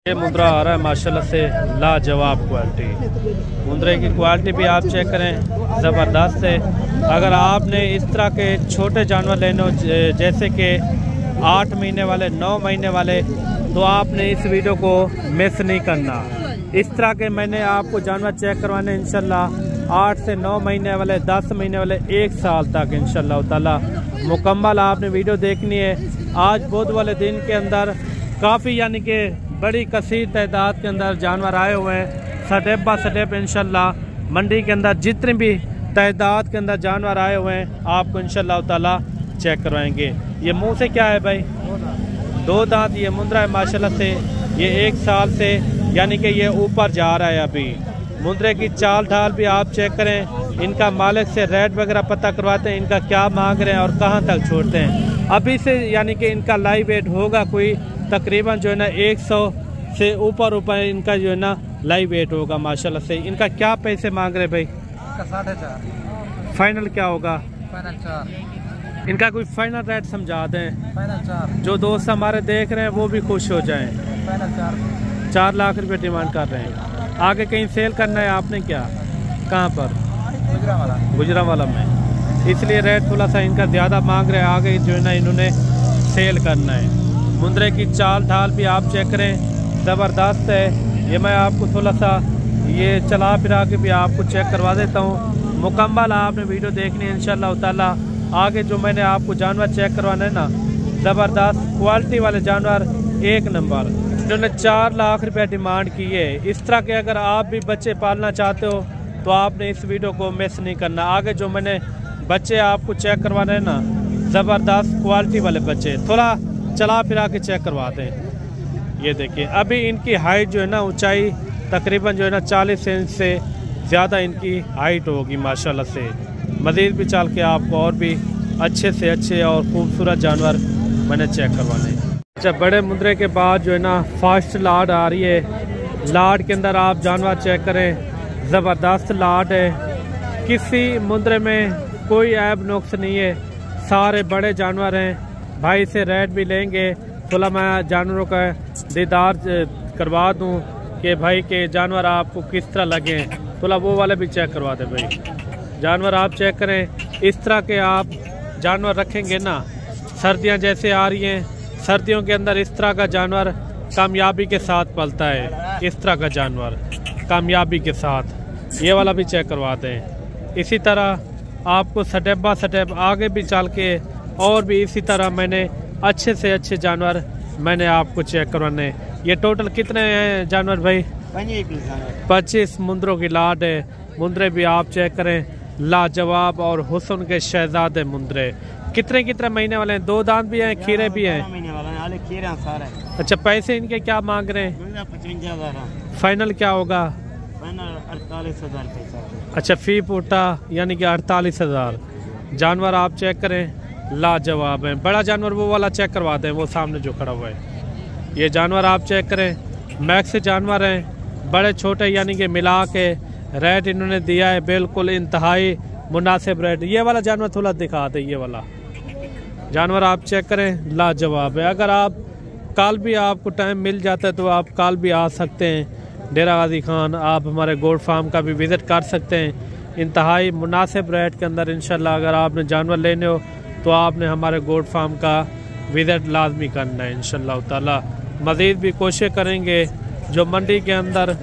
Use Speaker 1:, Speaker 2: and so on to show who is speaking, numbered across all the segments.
Speaker 1: ये मुंद्रा आ रहा है माशाल्लाह से लाजवाब क्वालिटी। मुंद्रे की क्वालिटी भी आप चेक करें, ज़बरदस्त है। अगर आपने इस तरह के छोटे जानवर लेने हो जैसे कि 8 महीने वाले, 9 महीने वाले, तो आपने इस वीडियो को मिस नहीं करना। इस तरह के मैंने आपको जानवर चेक करवाने इंशाल्लाह 8 से 9 महीने वाले, 10 महीने वाले, 1 साल तक इंशाल्लाह ताला मुकम्मल आपने वीडियो देखनी है। आज बुध वाले दिन के अंदर काफ़ी यानी कि बड़ी कसीर तादाद के अंदर जानवर आए हुए हैं। स्टेप बाय स्टेप इंशाल्लाह मंडी के अंदर जितने भी तादाद के अंदर जानवर आए हुए हैं आपको इंशाल्लाह ताला चेक करवाएंगे। ये मुंह से क्या है भाई? 2 दांत ये मुंद्रा है माशाल्लाह से। ये 1 साल से यानी कि ये ऊपर जा रहा है। अभी मुंद्रे की चाल ढाल भी आप चेक करें। इनका मालिक से रेट वगैरह पता करवाते हैं, इनका क्या मांग रहे हैं और कहाँ तक छोड़ते हैं। अभी से यानी कि इनका लाइव वेट होगा कोई तकरीबन जो है ना 100 से ऊपर इनका जो है ना लाइव वेट होगा माशाल्लाह से। इनका क्या पैसे मांग रहे भाई?
Speaker 2: 4.5।
Speaker 1: फाइनल क्या होगा?
Speaker 2: फाइनल 4।
Speaker 1: इनका कोई फाइनल रेट समझा दें,
Speaker 2: फाइनल 4।
Speaker 1: जो दोस्त हमारे देख रहे हैं वो भी खुश हो जाएं।
Speaker 2: फाइनल
Speaker 1: 4 लाख रुपए डिमांड कर रहे हैं। आगे कहीं सेल करना है आपने क्या? कहाँ पर? गुजरावाला में। इसलिए रेट थोड़ा सा इनका ज़्यादा मांग रहे हैं। आगे जो है ना इन्होंने सेल करना है। मुंद्रे की चाल ढाल भी आप चेक करें, ज़बरदस्त है। ये मैं आपको थोड़ा सा ये चला फिरा के भी आपको चेक करवा देता हूँ। मुकम्मल आपने वीडियो देखनी है इंशाल्लाह ताला। आगे जो मैंने आपको जानवर चेक करवाना है ना, ज़बरदस्त क्वालिटी वाले जानवर, 1 नंबर। इन्होंने 4 लाख रुपए डिमांड की है। इस तरह के अगर आप भी बच्चे पालना चाहते हो तो आपने इस वीडियो को मिस नहीं करना। आगे जो मैंने बच्चे आपको चेक करवाने हैं ना, ज़बरदस्त क्वालिटी वाले बच्चे, थोड़ा चला फिरा के चेक करवाते हैं। ये देखिए अभी इनकी हाइट जो है ना, ऊंचाई तकरीबन जो है ना 40 इंच से ज़्यादा इनकी हाइट होगी माशाल्लाह से। मज़ीद भी चल के आपको और भी अच्छे से अच्छे और खूबसूरत जानवर मैंने चेक करवाने हैं। अच्छा, बड़े मुंद्रे के बाद जो है ना फास्ट लाड आ रही है। लाड के अंदर आप जानवर चेक करें, ज़बरदस्त लाड है। किसी मुंद्रे में कोई ऐब नुक्स नहीं है, सारे बड़े जानवर हैं। भाई से रेट भी लेंगे, थोड़ा मैं जानवरों का दीदार करवा दूं कि भाई के जानवर आपको किस तरह लगे, थोड़ा वो वाले भी चेक करवा दे भाई। जानवर आप चेक करें, इस तरह के आप जानवर रखेंगे ना, सर्दियां जैसे आ रही हैं, सर्दियों के अंदर इस तरह का जानवर कामयाबी के साथ पलता है। इस तरह का जानवर कामयाबी के साथ, ये वाला भी चेक करवाते हैं। इसी तरह आपको स्टेप बाय स्टेप आगे भी चल के और भी इसी तरह मैंने अच्छे से अच्छे जानवर मैंने आपको चेक करवाने। ये टोटल कितने हैं जानवर भाई? 25 मुंद्रों की लाड है। मुंद्रे भी आप चेक करें, लाजवाब और हुस्न के शहजादे मुंद्रे। कितने महीने वाले हैं? 2 दांत भी हैं, खीरे भी हैं। अच्छा, पैसे इनके क्या मांग रहे हैं?
Speaker 2: 55,000।
Speaker 1: फाइनल क्या होगा?
Speaker 2: 48,000।
Speaker 1: अच्छा, फी पूटा यानी कि 48,000। जानवर आप चेक करें, लाजवाब है। बड़ा जानवर वो वाला चेक करवाते हैं, वो सामने जो खड़ा हुआ है। ये जानवर आप चेक करें, मैक्स जानवर हैं, बड़े छोटे यानी कि मिला के रेट इन्होंने दिया है बिल्कुल इंतहाई मुनासिब रेट। ये वाला जानवर थोड़ा दिखा दे, ये वाला जानवर आप चेक करें, लाजवाब है। अगर आप कल भी आपको टाइम मिल जाता है तो आप कल भी आ सकते हैं डेरा गाजी खान। आप हमारे गोट फार्म का भी विज़िट कर सकते हैं इंतहाई मुनासिब रेट के अंदर। इंशाल्लाह अगर आपने जानवर लेने हो तो आपने हमारे गोट फार्म का विज़िट लाजमी करना है इंशाल्लाह ताला। मज़ीद भी कोशिश करेंगे जो मंडी के अंदर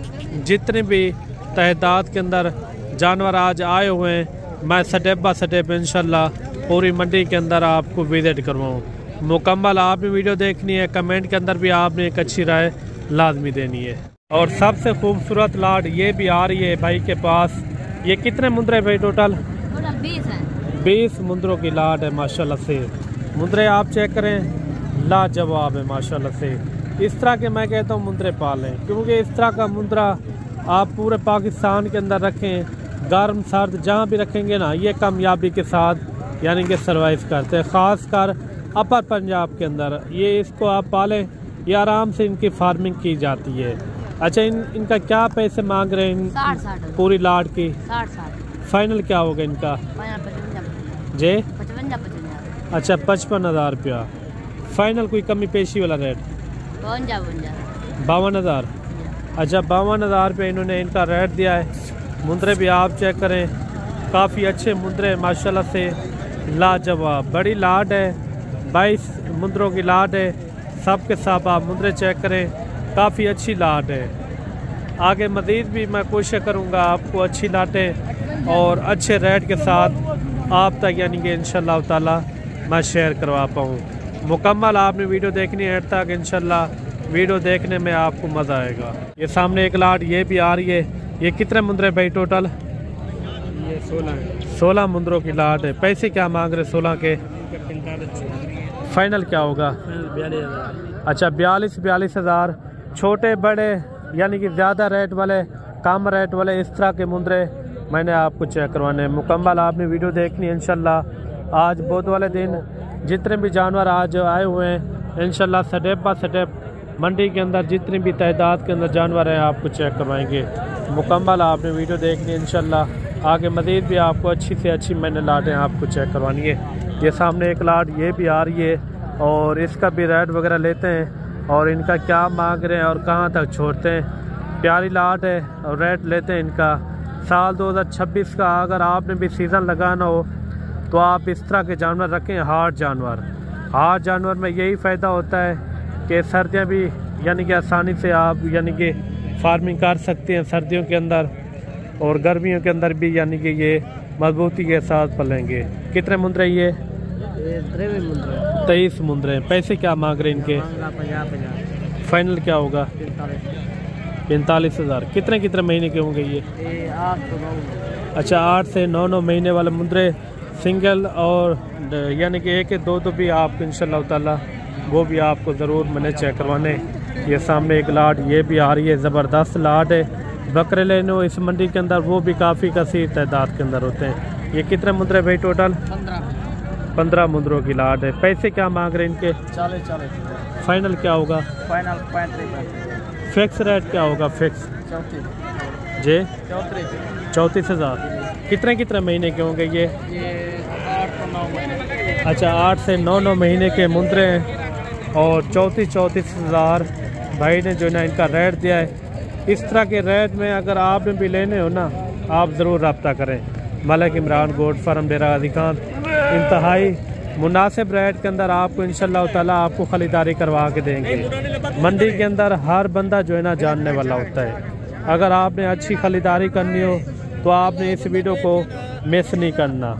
Speaker 1: जितने भी तादाद के अंदर जानवर आज आए हुए हैं, मैं स्टेप बाय स्टेप इंशाल्लाह पूरी मंडी के अंदर आपको विज़िट करवाऊँ। मुकम्मल आपने वीडियो देखनी है, कमेंट के अंदर भी आपने एक अच्छी राय लाजमी देनी है। और सबसे खूबसूरत लाड ये भी आ रही है भाई के पास। ये कितने मुंद्रे भाई टोटल? 20 मुंद्रों की लाड है माशाल्लाह से। मुंद्रे आप चेक करें, लाजवाब है माशाल्लाह से। इस तरह के मैं कहता हूँ मुंद्रे पालें, क्योंकि इस तरह का मुंद्रा आप पूरे पाकिस्तान के अंदर रखें, गर्म सर्द जहाँ भी रखेंगे ना, ये कामयाबी के साथ यानी कि सर्वाइव करते हैं। ख़ास कर अपर पंजाब के अंदर ये इसको आप पालें, ये आराम से इनकी फार्मिंग की जाती है। अच्छा, इनका क्या पैसे मांग रहे हैं?
Speaker 3: 60
Speaker 1: पूरी लाड की
Speaker 3: 60।
Speaker 1: फाइनल क्या होगा इनका? जे
Speaker 3: 55।
Speaker 1: अच्छा, 55,000 रुपया फाइनल। कोई कमी पेशी वाला रेट? 52,000। अच्छा 52,000 पे इन्होंने इनका रेट दिया है। मुंदरे भी आप चेक करें, काफ़ी अच्छे मुंदरे माशाल्लाह से लाजवाब, बड़ी लाट है, 22 मुंदरों की लाट है। सब के सब आप मुंदरे चेक करें, काफ़ी अच्छी लाट है। आगे मज़ीद भी मैं कोशिश करूँगा आपको अच्छी लाटें और अच्छे रेट के साथ आप तक यानी कि इंशाल्लाह ताला मैं शेयर करवा पाऊँ। मुकम्मल आपने वीडियो देखनी है एंड तक, इंशाल्लाह वीडियो देखने में आपको मज़ा आएगा। ये सामने एक लाट ये भी आ रही है। ये कितने मुंदरे भाई टोटल?
Speaker 2: ये
Speaker 1: 16 मुंदरों की लाट है। पैसे क्या मांग रहे 16 के?
Speaker 2: 45,000।
Speaker 1: फाइनल क्या होगा?
Speaker 2: 42,000।
Speaker 1: अच्छा 42,000। छोटे बड़े यानी कि ज़्यादा रेट वाले, कम रेट वाले, इस तरह के मुंदरे मैंने आपको चेक करवाने हैं। मुकम्मल आपने वीडियो देखनी है इंशाल्लाह। आज बुध वाले दिन जितने भी जानवर आज आए हुए हैं इंशाल्लाह स्टेप बाय स्टेप मंडी के अंदर जितनी भी तादाद के अंदर जानवर हैं आपको चेक करवाएंगे। मुकम्मल आपने वीडियो देखनी है इंशाल्लाह। आगे मज़ीद भी आपको अच्छी से अच्छी मैंने लाटें आपको चेक करवानी है। ये सामने एक लाट ये भी आ रही है और इसका भी रेट वगैरह लेते हैं और इनका क्या मांग रहे हैं और कहाँ तक छोड़ते हैं। प्यारी लाट है और रेट लेते हैं इनका। साल 2026 का अगर आपने भी सीज़न लगाना हो तो आप इस तरह के जानवर रखें, हार्ड जानवर। हार्ड जानवर में यही फ़ायदा होता है कि सर्दियाँ भी यानी कि आसानी से आप यानी कि फार्मिंग कर सकते हैं सर्दियों के अंदर, और गर्मियों के अंदर भी यानी कि ये मजबूती के साथ पलेंगे। कितने मुंदरे ये? 23 मुंदरे। पैसे क्या मांग रहे इनके?
Speaker 2: 50,000।
Speaker 1: फाइनल क्या होगा? 45,000। कितने कितने महीने के होंगे ये?
Speaker 2: 8 से 9।
Speaker 1: अच्छा 8 से 9 महीने वाले मुंदरे, सिंगल और यानी कि एक दो तो भी आप इंशाल्लाह ताला वो भी आपको ज़रूर मैंने चेक करवाने। ये सामने एक लाट ये भी आ रही है, ज़बरदस्त लाट है। बकरे लेने हो इस मंडी के अंदर वो भी काफ़ी कसीर तादाद के अंदर होते हैं। ये कितने मुंदरे भाई टोटल? 15 मुंदरों की लाट है। पैसे क्या मांग रहे हैं इनके?
Speaker 2: 40।
Speaker 1: फाइनल क्या होगा?
Speaker 2: फाइनल 35।
Speaker 1: फिक्स रेट क्या होगा? फिक्स
Speaker 2: 34।
Speaker 1: जी
Speaker 2: 34,000।
Speaker 1: कितने कितने महीने के होंगे ये?
Speaker 2: 8 से 9 महीने।
Speaker 1: अच्छा 8 से 9 महीने के मुंदरे हैं और 34,000 भाई ने जो ना इनका रेट दिया है। इस तरह के रेट में अगर आपने भी लेने हो ना आप ज़रूर रब्ता करें। मलिक इमरान गोट फार्म डेरा गाजी खान इंतहाई मुनासिब रेट के अंदर आपको इंशाल्लाह ताला आपको खरीदारी करवा के देंगे। मंडी के अंदर हर बंदा जो है ना जानने वाला होता है। अगर आपने अच्छी खरीदारी करनी हो तो आपने इस वीडियो को मिस नहीं करना।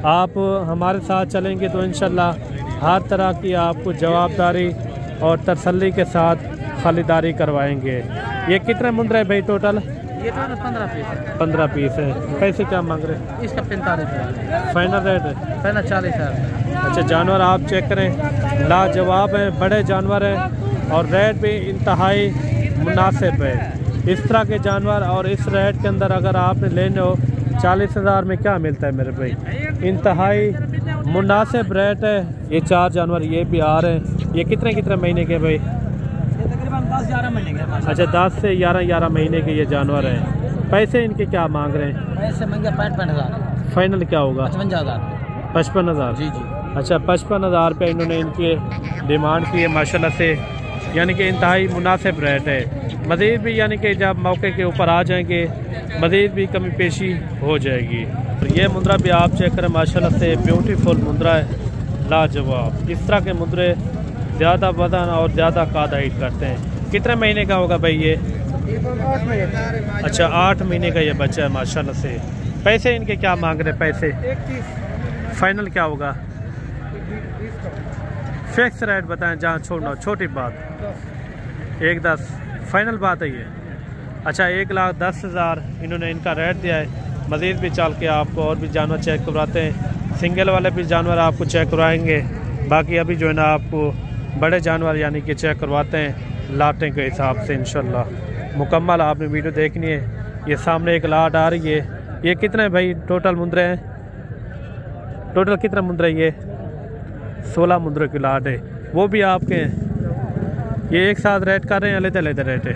Speaker 1: आप हमारे साथ चलेंगे तो इंशाल्लाह हर तरह की आपको जवाबदारी और तसल्ली के साथ खरीदारी करवाएंगे। ये कितने मुंदरे हैं भाई टोटल?
Speaker 2: ये तो 15 पीस है।
Speaker 1: 15 पीस है। पैसे क्या मांग रहे हैं?
Speaker 2: इसका 45,000।
Speaker 1: फाइनल रेट है?
Speaker 2: फाइनल 40,000।
Speaker 1: अच्छा जानवर आप चेक करें, लाजवाब हैं, बड़े जानवर हैं और रेट भी इंतहाई मुनासिब है। इस तरह के जानवर और इस रेट के अंदर अगर आपने लेने हो 40,000 में क्या मिलता है मेरे भाई? इंतहाई मुनासिब रेट है। ये 4 जानवर ये भी आ रहे हैं। ये कितने कितने महीने के भाई?
Speaker 2: ये तकरीबन 10-11 महीने के।
Speaker 1: अच्छा 10 से 11 महीने के ये जानवर हैं। पैसे इनके क्या मांग रहे हैं?
Speaker 2: पैसे मंगे 65,000।
Speaker 1: फाइनल क्या होगा?
Speaker 2: 55,000।
Speaker 1: 55,000।
Speaker 2: जी जी।
Speaker 1: अच्छा 55,000 रुपये इन्होंने इनकी डिमांड की है माशाल्लाह से, यानी कि इंतहाई मुनासिब रेट है। मज़ीद भी यानी कि जब मौके के ऊपर आ जाएंगे मज़ीद भी कमी पेशी हो जाएगी। तो ये मुंदरा भी आप चेक करें माशाल्लाह से ब्यूटीफुल मुंदरा है, लाजवाब। इस तरह के मुंदरे ज़्यादा वजन और ज़्यादा काद हाइट करते हैं। कितने महीने का होगा भाई ये?
Speaker 2: 8 महीने।
Speaker 1: अच्छा 8 महीने का ये बच्चा है माशाल्लाह से। पैसे इनके क्या मांग रहे हैं? पैसे
Speaker 2: 31।
Speaker 1: फाइनल क्या होगा? फिक्स रेट बताएं, जहाँ छोड़ना छोटी बात 1-10 फाइनल बात है ये। अच्छा 1,10,000 इन्होंने इनका रेट दिया है। मज़ीद भी चल के आपको और भी जानवर चेक करवाते हैं। सिंगल वाले भी जानवर आपको चेक करवाएंगे। बाकी अभी जो है ना आपको बड़े जानवर यानी कि चेक करवाते हैं लाटें के हिसाब से इंशाल्लाह। मुकम्मल आपने वीडियो देखनी है। ये सामने एक लाट आ रही है। ये कितने भाई टोटल मुंदरे हैं? टोटल कितने मुंदरे? ये 16 मुंदरों की लाट है। वो भी आपके हैं? ये एक साथ रेट कर रहे हैं? अलग-अलग रेट है?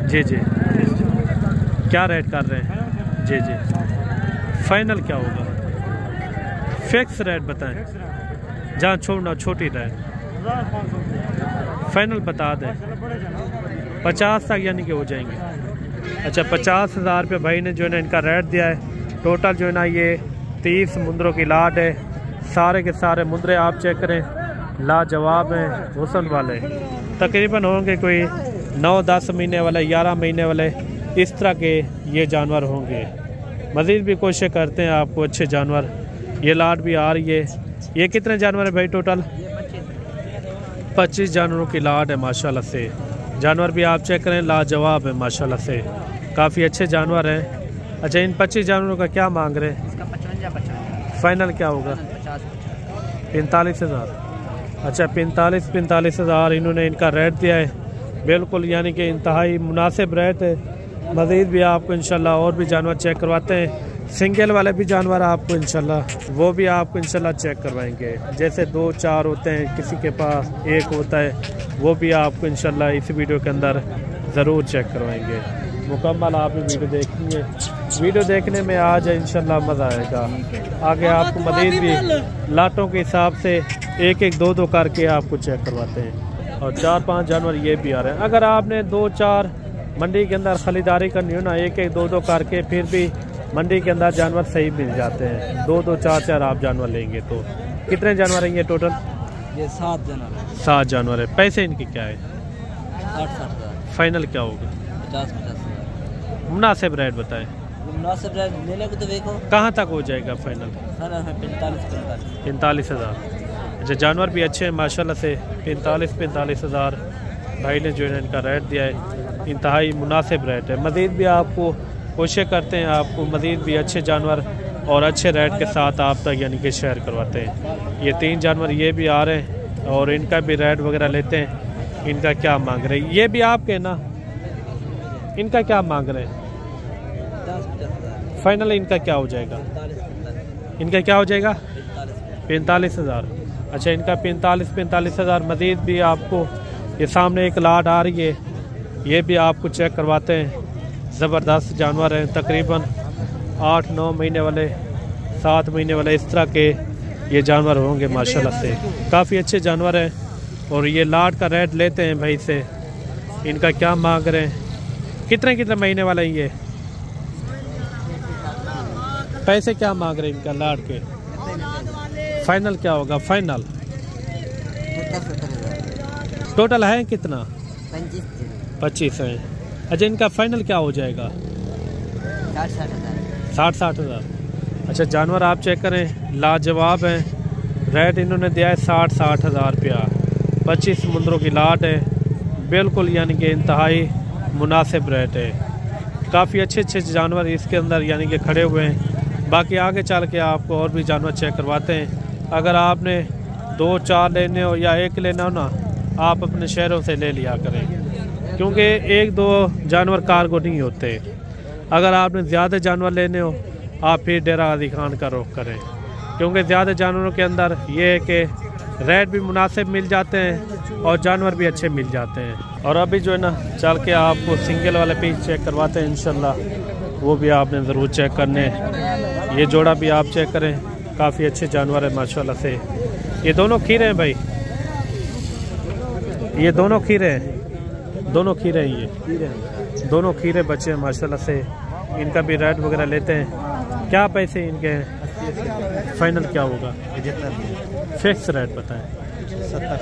Speaker 1: जी जी। क्या रेट कर रहे हैं? जी जी। फाइनल क्या होगा? फिक्स रेट बताएं, जहाँ छोड़ना छोटी रेट। फाइनल बता दें 50 तक यानी कि हो जाएंगे। अच्छा 50,000 रुपये भाई ने जो है ना इनका रेट दिया है। टोटल जो है ना ये 30 मुंदरों की लाट है। सारे के सारे मुंदरे आप चेक करें लाजवाब हैं, हुस्न वाले। तकरीबन होंगे कोई 9-10 महीने वाले, 11 महीने वाले, इस तरह के ये जानवर होंगे। मज़ीद भी कोशिश करते हैं आपको अच्छे जानवर। ये लाट भी आ रही है। ये कितने जानवर है भाई टोटल? 25 जानवरों की लाट है माशाल्लाह से। जानवर भी आप चेक करें लाजवाब है माशाल्लाह से, काफ़ी अच्छे जानवर हैं। अच्छा इन 25 जानवरों का क्या मांग रहे हैं?
Speaker 2: इसका 55
Speaker 1: फाइनल क्या होगा? 45,000। अच्छा 45,000 इन्होंने इनका रेट दिया है। बिल्कुल यानी कि इंतहाई मुनासिब रेट है। मज़ीद भी आपको इंशाल्लाह और भी जानवर चेक करवाते हैं। सिंगल वाले भी जानवर आपको इंशाल्लाह वो भी आपको इंशाल्लाह चेक करवाएंगे। जैसे 2-4 होते हैं, किसी के पास 1 होता है, वो भी आपको इंशाल्लाह इस वीडियो के अंदर ज़रूर चेक करवाएंगे। मुकम्मल आपने वीडियो देखनी है। वीडियो देखने में आ जाए इंशाल्लाह मज़ा आएगा। आगे आपको मज़ीद भी लाटों के हिसाब से 1-1, 2-2 करके आपको चेक करवाते हैं। और 4-5 जानवर ये भी आ रहे हैं। अगर आपने 2-4 मंडी के अंदर खरीदारी करनी हो ना, 1-1, 2-2 करके फिर भी मंडी के अंदर जानवर सही मिल जाते हैं। 2-2, 4-4 आप जानवर लेंगे तो कितने जानवर हैं ये टोटल?
Speaker 2: ये 7 जानवर है।
Speaker 1: 7 जानवर है। पैसे इनके क्या है?
Speaker 2: 60,000।
Speaker 1: फाइनल क्या होगा?
Speaker 2: 50,000
Speaker 1: मुनासिब रेट बताएं।
Speaker 2: मुनासिब रेट लेने को तो देखो
Speaker 1: कहाँ तक हो जाएगा फाइनल? 45,000। अच्छा जानवर भी अच्छे हैं माशाल्लाह से। 45,000 भाई ने जो है इनका रेट दिया है। इंतहाई मुनासिब रेट है। मज़ीद भी आपको कोशिश करते हैं आपको मज़ीद भी अच्छे जानवर और अच्छे रेट के साथ आप तक यानी कि शेयर करवाते हैं। ये 3 जानवर ये भी आ रहे हैं और इनका भी रेट वगैरह लेते हैं। इनका क्या मांग रहे हैं? ये भी आपके ना, इनका क्या मांग रहे हैं?
Speaker 2: 50,000।
Speaker 1: फाइनल इनका क्या हो जाएगा? इनका क्या हो जाएगा? 45,000। अच्छा इनका 45,000। मज़ीद भी आपको ये सामने एक लाट आ रही है, ये भी आपको चेक करवाते हैं। ज़बरदस्त जानवर हैं। तकरीबन 8-9 महीने वाले, 7 महीने वाले, इस तरह के ये जानवर होंगे माशाल्लाह से। काफ़ी अच्छे जानवर हैं और ये लाट का रेट लेते हैं भाई से। इनका क्या मांग रहे हैं? कितने महीने वाला है ये? पैसे क्या मांग रहे हैं इनका लाट के? फाइनल क्या होगा? फाइनल
Speaker 2: 70,000।
Speaker 1: टोटल है कितना?
Speaker 2: 25
Speaker 1: है। अच्छा इनका फाइनल क्या हो जाएगा? 60,000। अच्छा जानवर आप चेक करें लाजवाब हैं। रेट इन्होंने दिया है 60,000 रुपया। 25 मुंदरों की लाट है। बिल्कुल यानी कि इंतहाई मुनासिब रेट है। काफ़ी अच्छे जानवर इसके अंदर यानी कि खड़े हुए हैं। बाकी आगे चल के आपको और भी जानवर चेक करवाते हैं। अगर आपने 2-4 लेने हो या 1 लेना हो ना, आप अपने शहरों से ले लिया करें, क्योंकि 1-2 जानवर कार्गो नहीं होते। अगर आपने ज़्यादा जानवर लेने हो आप फिर डेरा गाजी खान का रुख करें, क्योंकि ज़्यादा जानवरों के अंदर ये है कि रेट भी मुनासिब मिल जाते हैं और जानवर भी अच्छे मिल जाते हैं। और अभी जो है ना चल के आपको सिंगल वाले पीस चेक करवाते हैं इंशाल्लाह, वो भी आपने ज़रूर चेक करने। ये जोड़ा भी आप चेक करें, काफ़ी अच्छे जानवर है माशाल्लाह से। ये दोनों खीरे हैं भाई, ये दोनों खीरे हैं, दोनों खीरे हैं, ये दोनों खीरे बच्चे हैं माशाल्लाह से। इनका भी रेट वगैरह लेते हैं। क्या पैसे इनके हैं? फाइनल क्या होगा? फिक्स रेट बताएं।
Speaker 2: 70।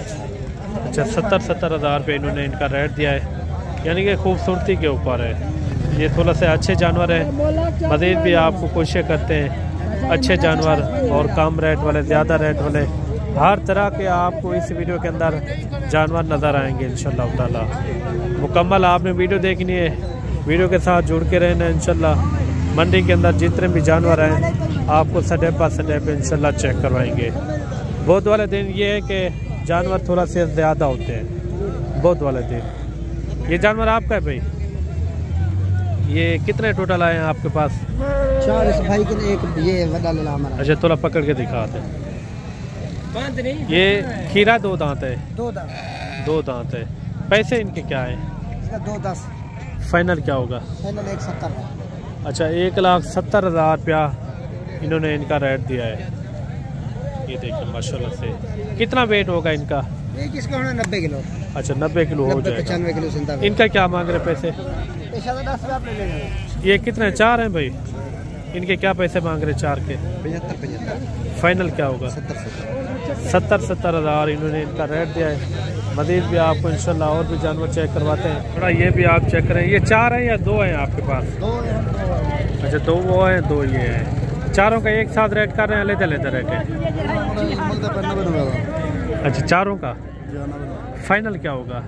Speaker 1: अच्छा 70,000 रुपये इन्होंने इनका रेट दिया है, यानी कि खूबसूरती के ऊपर है। ये थोड़ा से अच्छे जानवर हैं। मज़ीद भी आपको कोशिश करते हैं अच्छे जानवर और कम रेट वाले, ज़्यादा रेट वाले, हर तरह के आपको इस वीडियो के अंदर जानवर नज़र आएंगे इंशाल्लाह ताला। मुकम्मल आपने वीडियो देखनी है, वीडियो के साथ जुड़ के रहना इंशाल्लाह। मंडी के अंदर जितने भी जानवर हैं आपको स्टेप बाय स्टेप इंशाल्लाह चेक करवाएंगे। बहुत वाले दिन ये है कि जानवर थोड़ा से ज़्यादा होते हैं बहुत वाले दिन। ये जानवर आपका है भाई? ये कितने टोटल आए हैं आपके पास?
Speaker 2: 4 इस भाई के लिए एक ये वाला लेना हमारा।
Speaker 1: अच्छा थोड़ा पकड़ के दिखाते हैं। ये खीरा 2 दांत है?
Speaker 2: 2 दांत।
Speaker 1: 2 दांत है। पैसे इनके क्या है?
Speaker 2: इसका 210।
Speaker 1: फाइनल क्या होगा?
Speaker 2: फाइनल 170।
Speaker 1: अच्छा 1,70,000 रुपया इन्होंने इनका रेट दिया है। ये देखिए माशाल्लाह से। कितना वेट होगा इनका?
Speaker 2: ये किसका होना 90 किलो।
Speaker 1: अच्छा 90 किलो हो जाएगा।
Speaker 2: 95 किलो सिंधा।
Speaker 1: इनका क्या मांग रहे पैसे?
Speaker 2: 10,000 ले लेंगे।
Speaker 1: ये कितने 4 हैं भाई? इनके क्या पैसे मांग रहे 4 के?
Speaker 2: 75।
Speaker 1: फाइनल क्या होगा? 70 हज़ार इन्होंने इनका रेट दिया है। मज़ीद भी आपको इंशाल्लाह और भी जानवर चेक करवाते हैं। थोड़ा ये भी आप चेक करें। ये 4 हैं या 2 हैं आपके पास?
Speaker 2: 2 हैं।
Speaker 1: अच्छा 2 वो हैं 2 ये हैं। चारों का एक साथ रेट कर रहे हैं? लेते रेट है? अच्छा चारों का फाइनल क्या होगा?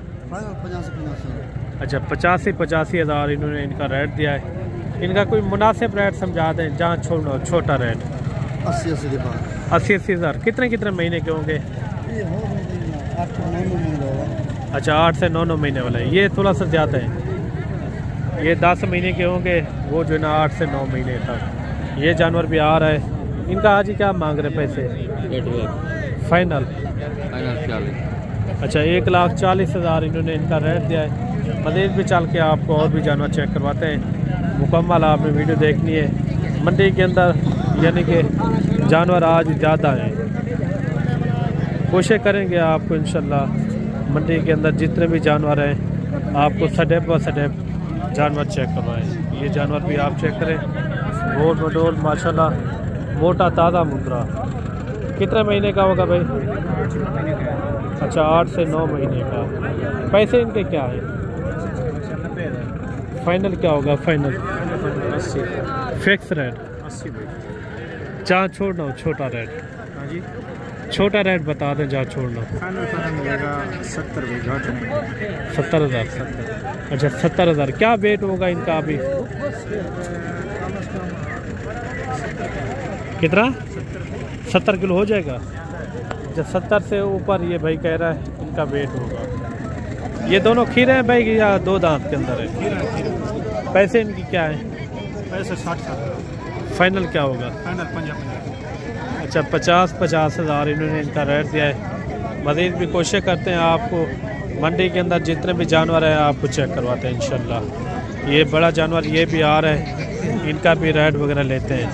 Speaker 1: अच्छा 85 हज़ार इन्होंने इनका रेट दिया है। इनका कोई मुनासिब रेट समझा दें जहाँ छोड़ना छोटा रेट। 80 हज़ार। कितने महीने के होंगे? अच्छा 8 से 9 महीने वाला है। ये थोड़ा सा ज़्यादा है। ये 10 महीने के होंगे, वो जो है ना 8 से 9 महीने तक। ये जानवर भी आ रहा है। इनका आज ही क्या मांग रहे पैसे? फाइनल 40। अच्छा 1,40,000 इन्होंने इनका रेट दिया है। मज़ीद भी चल के आपको और भी जानवर चेक करवाते हैं। मुकम्मल आपने वीडियो देखनी है। मंडी के अंदर यानी कि जानवर आज ज़्यादा हैं। कोशिश करेंगे आपको इंशाल्लाह मंडी के अंदर जितने भी जानवर हैं आपको सडेप व सडेप जानवर चेक करवाएं। ये जानवर भी आप चेक करें। गोल मडोल माशाल्लाह मोटा ताज़ा मुद्रा। कितने महीने का होगा भाई? अच्छा 8 से 9 महीने का। पैसे इनके क्या है? फाइनल क्या होगा? फाइनल
Speaker 2: 80।
Speaker 1: फिक्स रेट
Speaker 2: 80
Speaker 1: जहाँ छोड़ना हो छोटा रेट।
Speaker 2: हाँ जी
Speaker 1: छोटा रेट बता दें जहाँ छोड़ना।
Speaker 2: फाइनल मिलेगा 70
Speaker 1: 70,000। अच्छा 70,000। क्या वेट होगा इनका अभी? कितना? 70 किलो हो जाएगा। जब 70 से ऊपर ये भाई कह रहा है इनका वेट होगा। ये दोनों खीरे हैं भाई या 2 दांत के अंदर है? पैसे इनकी क्या है?
Speaker 2: पैसे 60।
Speaker 1: फाइनल क्या होगा?
Speaker 2: फाइनल 50।
Speaker 1: अच्छा 50 हज़ार इन्होंने इनका रेट दिया है। मज़ीद भी कोशिश करते हैं आपको मंडी के अंदर जितने भी जानवर हैं आपको चेक करवाते हैं इंशाल्लाह। ये बड़ा जानवर ये भी आ रहा है, इनका भी रेट वगैरह लेते हैं।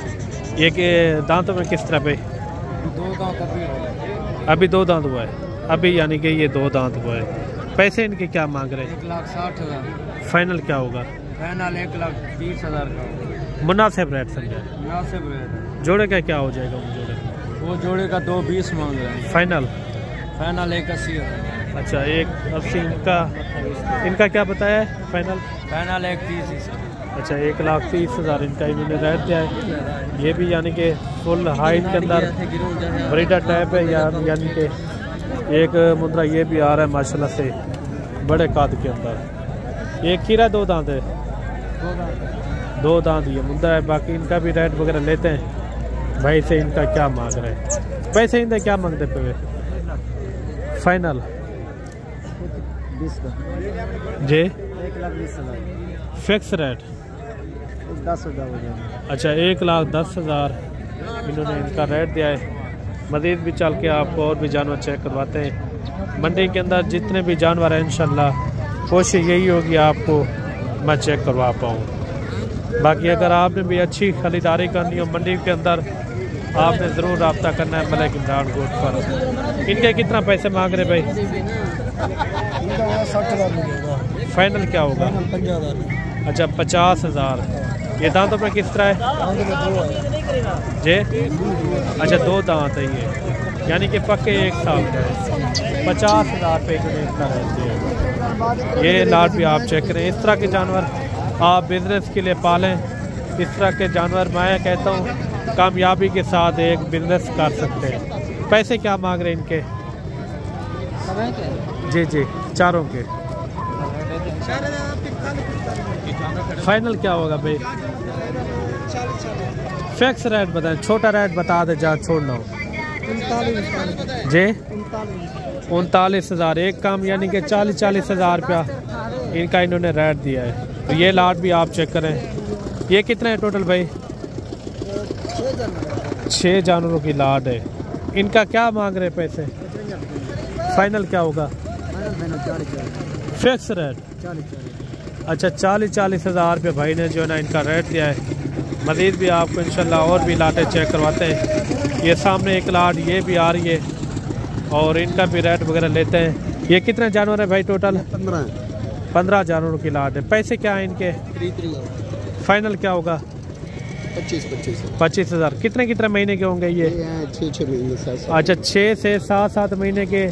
Speaker 1: ये कि दांतों में किस तरह पे?
Speaker 2: 2 दांत
Speaker 1: अभी 2 दांत हुआ है अभी, यानी कि ये 2 दांत हुआ है। पैसे इनके क्या मांग रहे हैं?
Speaker 2: 1,60,000।
Speaker 1: फाइनल क्या होगा?
Speaker 2: फाइनल 1,30,000 का।
Speaker 1: मुनासिब रेट समझे।
Speaker 2: मुनासिब रेट।
Speaker 1: जोड़े का क्या हो जाएगा?
Speaker 2: वो जोड़े का 2,20 मांग रहे हैं।
Speaker 1: फाइनल
Speaker 2: 1,80,000।
Speaker 1: अच्छा 1,80। इनका क्या बताया है? फाइनल
Speaker 2: 1,30,000।
Speaker 1: अच्छा 1,30,000 इनका इन्होंने रेट दिया है। ये भी यानी कि फुल हाइट के अंदर ब्रीडर टाइप है, यानी कि एक मुद्रा ये भी आ रहा है माशाल्लाह से बड़े कद के अंदर। एक खीरा 2 दांत है। 2 दांत ये मुद्रा है। बाकी इनका भी रेट वगैरह लेते हैं भाई से। इनका क्या मांग रहे हैं? पैसे इनके क्या मांगते पे? फाइनल
Speaker 2: 20
Speaker 1: जी
Speaker 2: 1,20,000।
Speaker 1: फिक्स रेट
Speaker 2: 10,000 हो जाएगा।
Speaker 1: अच्छा 1,10,000 इन्होंने इनका रेट दिया है। मज़ीद भी चल के आपको और भी जानवर चेक करवाते हैं। मंडी के अंदर जितने भी जानवर हैं इंशाल्लाह कोशिश यही होगी आपको मैं चेक करवा पाऊँ। बाकी अगर आपने भी अच्छी खरीदारी करनी हो मंडी के अंदर आपने ज़रूर रब्ता करना है मलिक इमरान गोट पर। इनके कितना पैसे मांग रहे भाई?
Speaker 2: 60,000
Speaker 1: फाइनल क्या होगा?
Speaker 2: 50,000।
Speaker 1: अच्छा 50,000। ये दांतों पे किस तरह है जी? अच्छा 2 दांत है ये, यानी कि पक्के 1 साल का है। 50,000 रुपये इसका रहते हैं। ये लाट भी आप चेक करें। इस तरह के जानवर आप बिजनेस के लिए पालें। इस तरह के जानवर मैं कहता हूँ कामयाबी के साथ एक बिजनेस कर सकते हैं। पैसे क्या मांग रहे हैं इनके? जी जी चारों के फाइनल क्या होगा भाई? फिक्स रेट बताएं, छोटा रेट बता दे जहाँ छोड़ना हो। जी 39,000 एक काम, यानी कि 40,000 रुपया इनका इन्होंने रेट दिया है। तो ये लाट भी आप चेक करें। ये कितने है टोटल भाई? 6 जानवरों की लाट है। इनका क्या मांग रहे पैसे? फाइनल क्या होगा? फिक्स रेट अच्छा 40,000 रुपये भाई ने जो है ना इनका रेट दिया है। मज़ीद भी आपको इंशाल्लाह और भी लाटें चेक करवाते हैं। ये सामने एक लाट ये भी आ रही है और इनका भी रेट वगैरह लेते हैं। ये कितने जानवर है भाई टोटल? 15 जानवरों की लाट है। पैसे क्या है इनके? फाइनल क्या होगा? 25,000। कितने कितने महीने के होंगे ये?
Speaker 2: 6 महीने।
Speaker 1: अच्छा 6 से 7 महीने के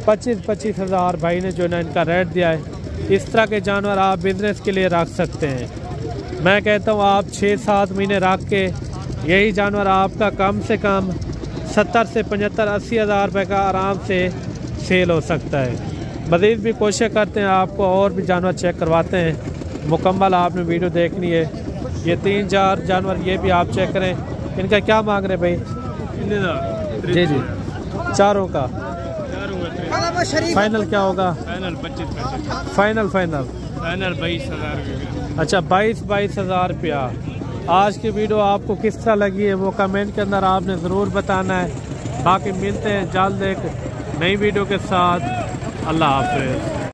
Speaker 1: 25,000 भाई ने जो है ना इनका रेट दिया है। इस तरह के जानवर आप बिजनेस के लिए रख सकते हैं। मैं कहता हूँ आप 6-7 महीने रख के यही जानवर आपका कम से कम 70 से 75-80 हज़ार रुपये का आराम से सेल हो सकता है। मज़ीद भी कोशिश करते हैं आपको और भी जानवर चेक करवाते हैं। मुकम्मल आपने वीडियो देखनी है। ये 3-4 जानवर ये भी आप चेक करें। इनका क्या मांग रहे भाई? जी जी, चारों का फाइनल क्या होगा? फाइनल 22,000। अच्छा 22,000 रुपया। आज की वीडियो आपको किस तरह लगी है वो कमेंट के अंदर आपने ज़रूर बताना है। बाकी मिलते हैं जल्द एक नई वीडियो के साथ। अल्लाह हाफ़िज़।